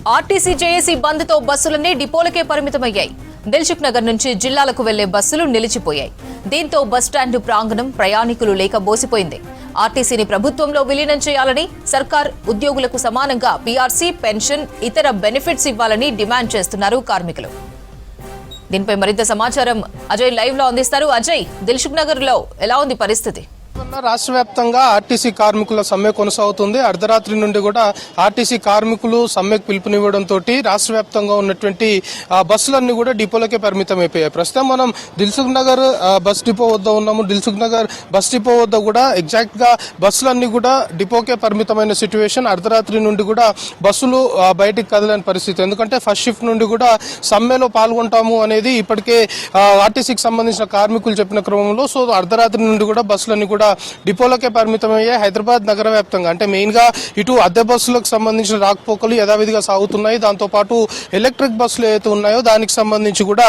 RTC JAC బంద్ తో బస్సులన్నీ డిపోలకే పరిమితమయ్యాయి. దిల్సుఖ్ నగర్ నుంచి జిల్లాలకు వెళ్లే బస్సులు నిలిచిపోయాయి. దీంతో బస్టాండ్ ప్రాంగణం ప్రయాణికులు లేక బోసిపోయింది. ఆర్టీసీని ప్రభుత్వంలో విలీనం చేయాలని, సర్కార్ ఉద్యోగులకు సమానంగా పీఆర్సీ, పెన్షన్, ఇతర బెనిఫిట్స్ ఇవ్వాలని డిమాండ్ చేస్తున్నారు కార్మికులు. దీనిపై మరింత సమాచారం అజయ్ లైవ్ లో అందిస్తారు. అజయ్, దిల్సుఖ్ నగర్ లో ఎలా ఉంది పరిస్థితి? రాష్ట్ర వ్యాప్తంగా ఆర్టీసీ కార్మికుల సమ్మె కొనసాగుతుంది. అర్ధరాత్రి నుండి కూడా ఆర్టీసీ కార్మికులు సమ్మెకు పిలుపునివ్వడంతో రాష్ట్ర వ్యాప్తంగా ఉన్నటువంటి బస్సులన్నీ కూడా డిపోలకే పరిమితం అయిపోయాయి. ప్రస్తుతం మనం దిల్సుఖ్ నగర్ బస్ డిపో వద్ద ఉన్నాము. దిల్సుఖ్ నగర్ బస్ డిపో వద్ద కూడా ఎగ్జాక్ట్ గా బస్సులన్నీ కూడా డిపోకే పరిమితమైన సిచ్యువేషన్. అర్ధరాత్రి నుండి కూడా బస్సులు బయటికి కదలని పరిస్థితి. ఎందుకంటే ఫస్ట్ షిఫ్ట్ నుండి కూడా సమ్మెలో పాల్గొంటాము అనేది ఇప్పటికే ఆర్టీసీకి సంబంధించిన కార్మికులు చెప్పిన క్రమంలో సో అర్ధరాత్రి నుండి కూడా బస్సులన్నీ కూడా డిపోలకే పరిమితమయ్యాయి. హైదరాబాద్ నగర వ్యాప్తంగా అంటే మెయిన్ గా ఇటు అద్దె బస్సులకు సంబంధించిన రాకపోకలు యథావిధిగా సాగుతున్నాయి. దాంతో పాటు ఎలక్ట్రిక్ బస్సులు ఏవైతే ఉన్నాయో దానికి సంబంధించి కూడా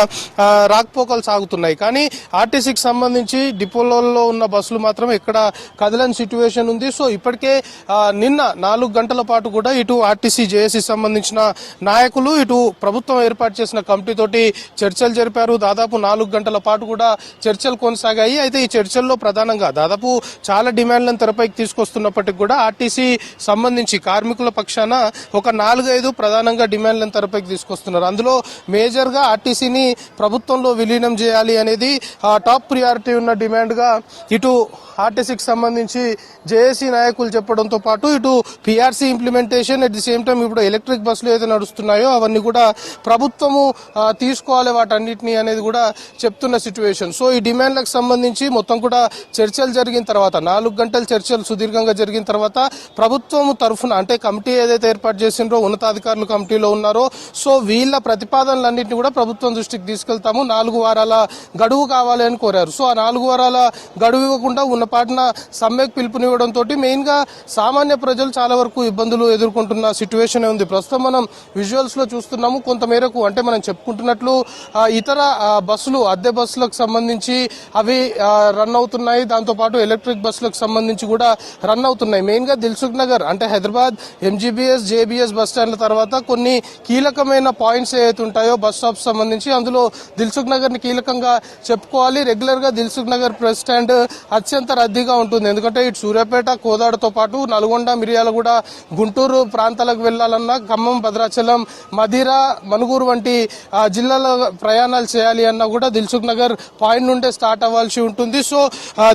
రాకపోకలు సాగుతున్నాయి. కానీ ఆర్టీసీకి సంబంధించి డిపోలలో ఉన్న బస్సులు మాత్రం ఎక్కడ కదలని సిచ్యువేషన్ ఉంది. సో ఇప్పటికే నిన్న 4 గంటల పాటు కూడా ఇటు ఆర్టీసీ జేఏసీ సంబంధించిన నాయకులు ఇటు ప్రభుత్వం ఏర్పాటు చేసిన కమిటీ తోటి చర్చలు జరిపారు. దాదాపు 4 గంటల పాటు కూడా చర్చలు కొనసాగాయి. అయితే ఈ చర్చల్లో ప్రధానంగా దాదాపు చాలా డిమాండ్లను తెరపైకి తీసుకొస్తున్నప్పటికీ కూడా ఆర్టీసీ సంబంధించి కార్మికుల పక్షాన ఒక 4-5 ప్రధానంగా డిమాండ్లను తెరపైకి తీసుకొస్తున్నారు. అందులో మేజర్ గా ఆర్టీసీని ప్రభుత్వంలో విలీనం చేయాలి అనేది టాప్ ప్రియారిటీ ఉన్న డిమాండ్ గా ఇటు ఆర్టీసీకి సంబంధించి జేఏసీ నాయకులు చెప్పడంతో పాటు ఇటు PRC implementation at the same time ఇప్పుడు ఎలక్ట్రిక్ బస్సులు ఏదైతే నడుస్తున్నాయో అవన్నీ కూడా ప్రభుత్వము తీసుకోవాలి వాటన్నిటిని అనేది కూడా చెప్తున్న సిచ్యువేషన్. సో ఈ డిమాండ్లకు సంబంధించి మొత్తం కూడా చర్చలు జరిగిన తర్వాత 4 గంటల చర్చలు సుదీర్ఘంగా జరిగిన తర్వాత ప్రభుత్వం తరఫున అంటే కమిటీ ఏదైతే ఏర్పాటు చేసిండ్రో ఉన్నతాధికారులు కమిటీలో ఉన్నారో సో వీళ్ళ ప్రతిపాదనలన్నింటినీ కూడా ప్రభుత్వం దృష్టికి తీసుకెళ్తాము, 4 వారాల గడువు కావాలి అని కోరారు. సో ఆ 4 వారాల గడువు ఇవ్వకుండా ఉన్నపాటిన సమ్మెకు పిలుపునివ్వడంతో మెయిన్ గా సామాన్య ప్రజలు చాలా వరకు ఇబ్బందులు ఎదుర్కొంటున్న సిచ్యువేషన్ ఉంది. ప్రస్తుతం మనం విజువల్స్ లో చూస్తున్నాము. కొంతమేరకు అంటే మనం చెప్పుకుంటున్నట్లు ఇతర బస్సులు అద్దె బస్సులకు సంబంధించి అవి రన్ అవుతున్నాయి. దాంతో పాటు ఎలక్ట్రిక్ బస్సులకు సంబంధించి కూడా రన్ అవుతున్నాయి. మెయిన్ గా దిల్సుఖ్ నగర్ అంటే హైదరాబాద్ ఎంజీబీఎస్, జేబీఎస్ బస్ స్టాండ్ల తర్వాత కొన్ని కీలకమైన పాయింట్స్ ఏవైతే ఉంటాయో బస్ స్టాప్ సంబంధించి అందులో దిల్సుఖ్ నగర్ ని కీలకంగా చెప్పుకోవాలి. రెగ్యులర్ గా దిల్సుఖ్ నగర్ బస్ స్టాండ్ అత్యంత రద్దీగా ఉంటుంది. ఎందుకంటే ఇటు సూర్యాపేట, కోదాడతో పాటు నల్గొండ, మిర్యాలగూడ, గుంటూరు ప్రాంతాలకు వెళ్లాలన్నా, ఖమ్మం, భద్రాచలం, మధిర, మనుగూరు వంటి జిల్లాల ప్రయాణాలు చేయాలి అన్నా కూడా దిల్సుఖ్ నగర్ పాయింట్ నుండే స్టార్ట్ అవ్వాల్సి ఉంటుంది. So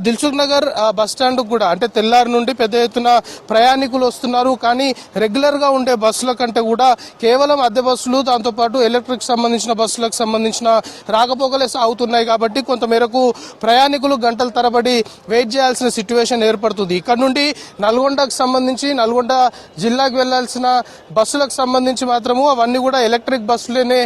Dilsukh Nagar bus stand కూడా అంటే తెల్లారి నుండి పెద్ద ఎత్తున ప్రయాణికులు వస్తున్నారు. కానీ రెగ్యులర్ గా ఉండే బస్సుల కంటే కూడా కేవలం అద్దె బస్సులు దాంతోపాటు ఎలక్ట్రిక్ సంబంధించిన బస్సులకు సంబంధించిన రాకపోకలే సాగుతున్నాయి. కాబట్టి కొంతమేరకు ప్రయాణికులు గంటల తరబడి వెయిట్ చేయాల్సిన సిచ్యువేషన్ ఏర్పడుతుంది. ఇక్కడ నుండి నల్గొండకు సంబంధించి నల్గొండ జిల్లాకు వెళ్లాల్సిన బస్సులకు సంబంధించి మాత్రము అవన్నీ కూడా ఎలక్ట్రిక్ బస్సులనే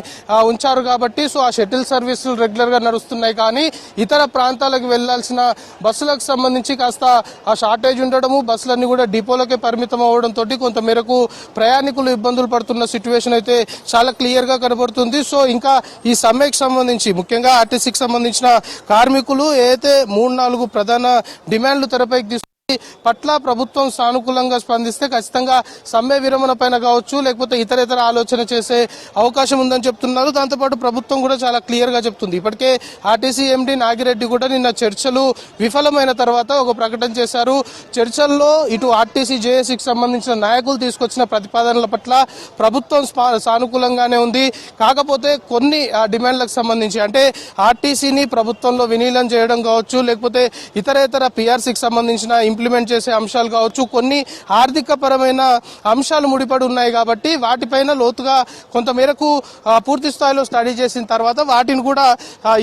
ఉంచారు. కాబట్టి సో ఆ షటిల్ సర్వీసులు రెగ్యులర్ గా నడుస్తున్నాయి. కానీ ఇతర ప్రాంతాలకు వెళ్లాల్సిన బస్సులకు సంబంధించి కాస్త ఆ షార్టేజ్ ఉండడము, బస్సులన్నీ కూడా డిపోలకే పరిమితం అవడంతో కొంతమేరకు ప్రయాణికులు ఇబ్బందులు పడుతున్న సిచ్యువేషన్ అయితే చాలా క్లియర్ గా కనబడుతుంది. సో ఇంకా ఈ సమ్మెకి సంబంధించి ముఖ్యంగా ఆర్టీసీకి సంబంధించిన కార్మికులు ఏదైతే 3-4 ప్రధాన డిమాండ్లు తెరపైకి పట్ల ప్రభుత్వం సానుకూలంగా స్పందిస్తే ఖచ్చితంగా సమ్మె విరమణ పైన కావచ్చు లేకపోతే ఇతర ఆలోచన చేసే అవకాశం ఉందని చెప్తున్నారు. దాంతోపాటు ప్రభుత్వం కూడా చాలా క్లియర్ గా చెప్తుంది. ఇప్పటికే ఆర్టీసీ ఎండీ నాగిరెడ్డి కూడా నిన్న చర్చలు విఫలమైన తర్వాత ఒక ప్రకటన చేశారు. చర్చల్లో ఇటు ఆర్టీసీ జేఏసీకి సంబంధించిన నాయకులు తీసుకొచ్చిన ప్రతిపాదనల పట్ల ప్రభుత్వం సానుకూలంగానే ఉంది. కాకపోతే కొన్ని డిమాండ్లకు సంబంధించి అంటే ఆర్టీసీని ప్రభుత్వంలో విలీనం చేయడం కావచ్చు లేకపోతే ఇతర పీఆర్సీకి సంబంధించిన ఇంప్లిమెంట్ చేసే అంశాలు కావచ్చు, కొన్ని ఆర్థిక పరమైన అంశాలు ముడిపడి ఉన్నాయి. కాబట్టి వాటిపైన లోతుగా కొంతమేరకు పూర్తి స్థాయిలో స్టడీ చేసిన తర్వాత వాటిని కూడా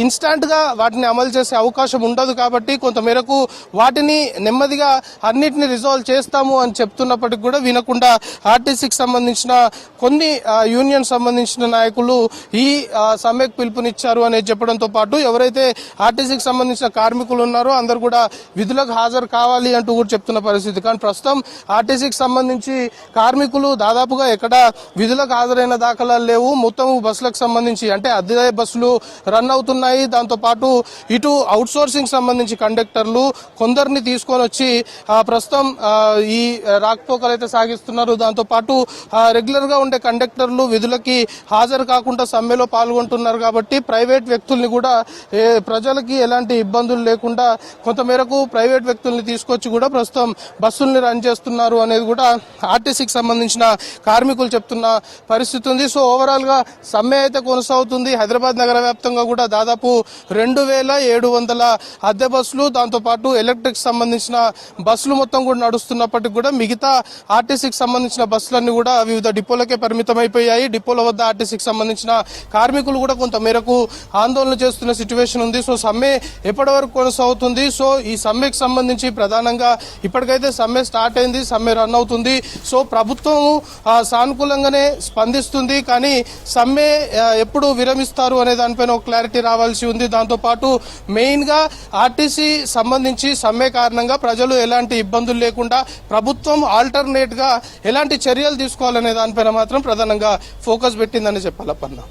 ఇన్స్టాంట్ గా వాటిని అమలు చేసే అవకాశం ఉండదు. కాబట్టి కొంతమేరకు వాటిని నెమ్మదిగా అన్నిటిని రిజాల్వ్ చేస్తాము అని చెప్తున్నప్పటికీ కూడా వినకుండా ఆర్టీసీకి సంబంధించిన కొన్ని యూనియన్ సంబంధించిన నాయకులు ఈ సమ్మెకు పిలుపునిచ్చారు అనేది చెప్పడంతో పాటు ఎవరైతే ఆర్టీసీకి సంబంధించిన కార్మికులు ఉన్నారో అందరూ కూడా విధులకు హాజరు కావాలి అంటూ అంటూ కూడా చెప్తున్న పరిస్థితి. కానీ ప్రస్తుతం ఆర్టీసీకి సంబంధించి కార్మికులు దాదాపుగా ఎక్కడ విధులకు హాజరైన దాఖలాలు లేవు. మొత్తం బస్సులకు సంబంధించి అంటే అద్దె బస్సులు రన్ అవుతున్నాయి. దాంతో పాటు ఇటు అవుట్ సోర్సింగ్ సంబంధించి కండక్టర్లు కొందరిని తీసుకొని వచ్చి ప్రస్తుతం ఈ రాకపోకలు అయితే సాగిస్తున్నారు. దాంతో పాటు రెగ్యులర్ గా ఉండే కండక్టర్లు విధులకి హాజరు కాకుండా సమ్మెలో పాల్గొంటున్నారు. కాబట్టి ప్రైవేట్ వ్యక్తుల్ని కూడా ప్రజలకి ఎలాంటి ఇబ్బందులు లేకుండా కొంతమేరకు ప్రైవేట్ వ్యక్తుల్ని తీసుకొచ్చి కూడా ప్రస్తుతం బస్సుల్ని రన్ చేస్తున్నారు అనేది కూడా ఆర్టీసీకి సంబంధించిన కార్మికులు చెప్తున్న పరిస్థితి ఉంది. సో ఓవరాల్ గా సమ్మె అయితే కొనసాగుతుంది. హైదరాబాద్ నగర వ్యాప్తంగా కూడా దాదాపు 2700 అద్దె బస్సులు దాంతో పాటు ఎలక్ట్రిక్ సంబంధించిన బస్సులు మొత్తం కూడా నడుస్తున్నప్పటికీ కూడా మిగతా ఆర్టీసీకి సంబంధించిన బస్సులన్నీ కూడా వివిధ డిపోలకే పరిమితం అయిపోయాయి. డిపోల వద్ద ఆర్టీసీకి సంబంధించిన కార్మికులు కూడా కొంత మేరకు ఆందోళన చేస్తున్న సిచ్యువేషన్ ఉంది. సో సమ్మె ఎప్పటి వరకు కొనసాగుతుంది? సో ఈ సమ్మెకి సంబంధించి ప్రధానంగా ఇప్పటికైతే సమ్మె స్టార్ట్ అయింది, సమ్మె రన్ అవుతుంది. సో ప్రభుత్వం సానుకూలంగానే స్పందిస్తుంది. కానీ సమ్మె ఎప్పుడు విరమిస్తారు అనే దానిపైన ఒక క్లారిటీ రావాల్సి ఉంది. దాంతో పాటు మెయిన్ గా ఆర్టీసీ సంబంధించి సమ్మె కారణంగా ప్రజలు ఎలాంటి ఇబ్బందులు లేకుండా ప్రభుత్వం ఆల్టర్నేట్ గా ఎలాంటి చర్యలు తీసుకోవాలనే దానిపైన మాత్రం ప్రధానంగా ఫోకస్ పెట్టిందని చెప్పాలప్పన్నా.